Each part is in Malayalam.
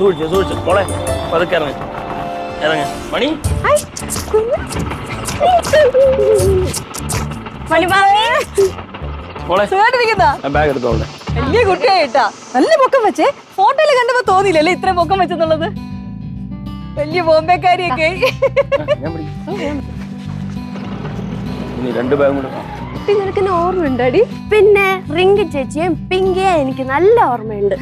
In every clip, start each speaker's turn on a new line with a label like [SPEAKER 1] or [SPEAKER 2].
[SPEAKER 1] സൂക്ഷിച്ച് മോളെ പതുക്കെ ഇറങ്ങ മണി മോളെ ബാഗ് എടുത്തോളെ.
[SPEAKER 2] വലിയ കുട്ടിയായിട്ടാ, നല്ല പൊക്കം വെച്ചേ. ഫോട്ടോയില് കണ്ടപ്പോ തോന്നിയില്ലല്ലേ ഇത്ര പൊക്കം വെച്ചെന്നുള്ളത്. വലിയ ബോംബെക്കാരിയൊക്കെ.
[SPEAKER 1] രണ്ട് ബാഗും കൂടെ
[SPEAKER 3] നിനക്ക് ഓർമ്മയുണ്ടടി? പിന്നെ റിങ്കി ചേച്ചിയും പിങ്കിയെ എനിക്ക് നല്ല ഓർമ്മയുണ്ട്.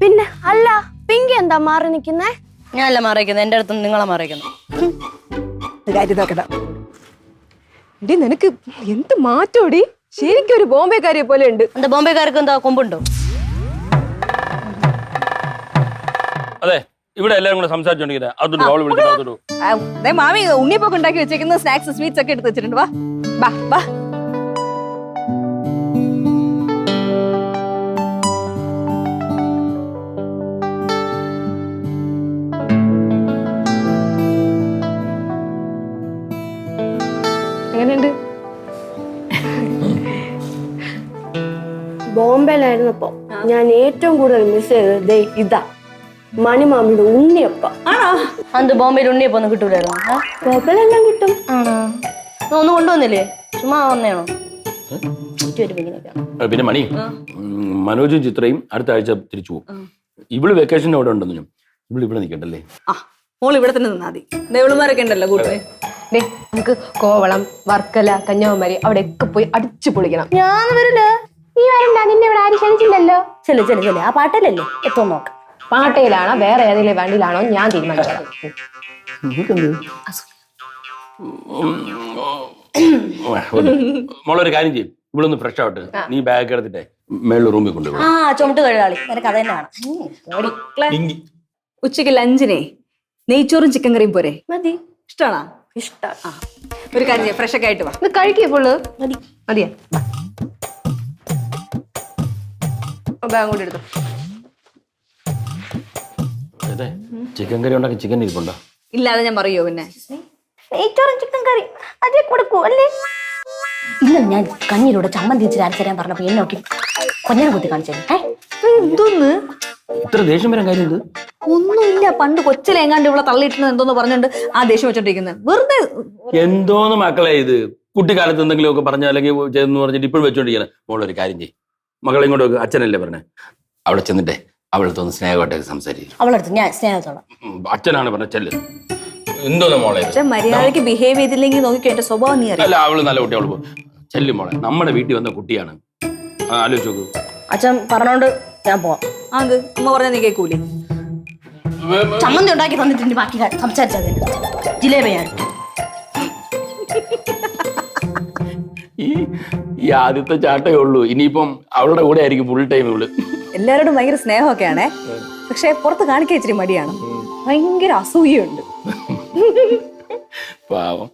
[SPEAKER 3] പിന്നെ അല്ല, പിങ്കി എന്താ മാറി നിക്കുന്നേ?
[SPEAKER 4] ഞാനല്ല മാറിയിരിക്കുന്നത്, എന്റെ അടുത്ത് നിങ്ങളെ മാറിയിരിക്കുന്നു.
[SPEAKER 2] കാര്യം നോക്കണ്ട. എടി നിനക്ക് എന്ത് മാറ്റോടി, ശരിക്കും ഒരു ബോംബെക്കാരിയെ പോലെ ഉണ്ട്.
[SPEAKER 4] എന്താ ബോംബെക്കാർക്ക് എന്താ കൊമ്പുണ്ടോ?
[SPEAKER 1] അതെ, ഇവിടെ എല്ലാരും കൂടെ സംസാരിച്ചോണ്ടിരിക്കുന്നത്.
[SPEAKER 2] മാമി ഉണ്ണിപ്പൊക്കെ ഉണ്ടാക്കി വെച്ചേക്കുന്ന സ്നാക്സ് സ്വീറ്റ്സ് ഒക്കെ എടുത്ത് വെച്ചിട്ടുണ്ട്. വാ വാ വാ. എങ്ങനെയുണ്ട്?
[SPEAKER 3] ബോംബെയിലായിരുന്നപ്പോ ഞാൻ ഏറ്റവും കൂടുതൽ മിസ് ചെയ്തത് ഇതാ, മണിമാമിയുടെ ഉണ്ണിയപ്പ.
[SPEAKER 4] അത് ബോംബെയിൽ ഉണ്ണിയപ്പോ ഒന്നും കിട്ടൂലായിരുന്നു.
[SPEAKER 3] ബോംബെയിലെല്ലാം കിട്ടും.
[SPEAKER 4] ആണോ? ഒന്നും കൊണ്ടുവന്നില്ലേ? ചുമ്മാ വന്നേണോ?
[SPEAKER 1] പിന്നെ മണി, മനോജും ചിത്രയും അടുത്ത ആഴ്ച തിരിച്ചു പോകും. ഇവള് വെക്കേഷൻ അവിടെ ഉണ്ടെന്നു. ഇവിടെ നിൽക്കണ്ടല്ലേ?
[SPEAKER 2] മോൾ ഇവിടെ തന്നെ നിന്നാ മതി. ദേവളുമാരൊക്കെ ഉണ്ടല്ലോ കൂട്ടേ.
[SPEAKER 5] നമുക്ക് കോവളം, വർക്കല, കന്യാകുമാരി അവിടെയൊക്കെ പോയി അടിച്ചു പൊളിക്കണം.
[SPEAKER 4] ഞാൻ വരില്ല.
[SPEAKER 5] നീ വരണ്ട, നിന്നെ ഇവിടെ ആരും ക്ഷണിച്ചില്ലല്ലോ.
[SPEAKER 4] ചെല്ലു. ആ പാട്ടല്ലല്ലോ, എത്തോ നോക്കാം.
[SPEAKER 5] പാട്ടയിലാണോ വേറെ ഏതെങ്കിലും വണ്ടിയിലാണോ ഞാൻ തീരുമാനിച്ചോളാം.
[SPEAKER 1] മോളൊരു കാര്യം ചെയ്യും, ഇവളൊന്ന് ഫ്രഷ് ആവട്ടെ. നീ ബാഗ് എടുത്തിട്ടേ മേളിൽ റൂമിൽ കൊണ്ടുപോകും.
[SPEAKER 4] ആ ചുമട്ട് കഴുകാളി, നിനക്ക് അത് തന്നെ
[SPEAKER 1] വേണം.
[SPEAKER 2] ഉച്ചക്ക് ലഞ്ചിനെ നെയ്ച്ചോറും ചിക്കൻ കറിയും പോരെ?
[SPEAKER 3] മതി.
[SPEAKER 2] ഇഷ്ടമാണോ?
[SPEAKER 3] ഇഷ്ടം.
[SPEAKER 2] ഒരു കാര്യം ചെയ്യാം, ഫ്രഷ് ഒക്കെ ആയിട്ട് വാ.
[SPEAKER 5] ഇത് കഴിക്കുള്ളൂ. മതിയാ? ബാഗ് കൂടി എടുത്തു.
[SPEAKER 1] ചിക്കൻ കറി ഉണ്ടാക്കി ചിക്കൻ ഇരിപ്പുണ്ടോ?
[SPEAKER 2] ഇല്ലാതെ ഞാൻ പറയോ? പിന്നെ
[SPEAKER 4] നെയ്ച്ചോറും ചിക്കൻ കറി അതേ കൊടുക്കൂ അല്ലേ? ഇല്ല, ഞാൻ കഞ്ഞിലൂടെ ചമ്മന്തി വെച്ച് അരച്ചരാൻ പറഞ്ഞപ്പോ എന്നെ നോക്കി കൊഞ്ഞനെ കുത്തി കാണിച്ചേ.
[SPEAKER 2] എന്തോന്ന്
[SPEAKER 1] ഇത്ര ദേഷ്യം വരാൻ കാര്യം ഇത്?
[SPEAKER 2] ഒന്നുമില്ല, പണ്ട് കൊച്ചിലെങ്ങാണ്ട് ഇവിടെ തള്ളിയിട്ടുണ്ട് എന്തോന്ന് പറഞ്ഞോണ്ട് ആ ദേഷ്യം വെച്ചോണ്ടിരിക്കുന്നത് വെറുതെ.
[SPEAKER 1] എന്തോന്ന് മക്കളെ ഇത്, കുട്ടിക്കാലത്ത് എന്തെങ്കിലും ഒക്കെ പറഞ്ഞ അല്ലെങ്കിൽ ചെയ്തെന്ന് പറഞ്ഞിട്ട് ഇപ്പോഴും വെച്ചോണ്ടിരിക്കുന്നത്. മോളൊരു കാര്യം ചെയ്യും, മകളെ ഇങ്ങോട്ട് അച്ഛനല്ലേ പറഞ്ഞേ, അവിടെ ചെന്നിട്ടേ അവളടുത്തൊന്ന് സ്നേഹമായിട്ടൊക്കെ സംസാരിക്കും.
[SPEAKER 4] അവളടുത്ത് ഞാൻ സ്നേഹത്തോളം.
[SPEAKER 1] അച്ഛനാണ് പറഞ്ഞ ചെല്ല്. എന്തോന്ന് മോളെ
[SPEAKER 2] മര്യാദക്ക് ബിഹേവ് ചെയ്തില്ലെങ്കിൽ നോക്കിക്കോ, എന്റെ സ്വഭാവം നീ അറിയാം.
[SPEAKER 1] അല്ല, അവള് നല്ല കുട്ടി, അവള് ചെല്ലും മോളെ. നമ്മുടെ വീട്ടിൽ വന്ന കുട്ടിയാണ്, ആലോചിച്ച് നോക്കൂ.
[SPEAKER 4] അച്ഛൻ പറഞ്ഞോണ്ട് ഞാൻ പോവാം.
[SPEAKER 2] അത് ഉമ്മ പറഞ്ഞാ നീ കേൾക്കൂലേ?
[SPEAKER 4] ചമ്മന്തി ഉണ്ടാക്കി തന്നിട്ടുണ്ട്, ബാക്കി സംസാരിച്ചത് ജിലേബിയാണ്.
[SPEAKER 1] ഈ ആദ്യത്തെ ചാട്ടേ ഉള്ളൂ, ഇനിയിപ്പം അവളുടെ കൂടെ ആയിരിക്കും ഫുൾ ടൈം ഇവള്.
[SPEAKER 2] എല്ലാവരോടും ഭയങ്കര സ്നേഹമൊക്കെയാണേ, പക്ഷെ പുറത്ത് കാണിക്കാൻ ഇച്ചിരി മടിയാണ്. ഭയങ്കര അസൂയുണ്ട്.
[SPEAKER 1] പാവം.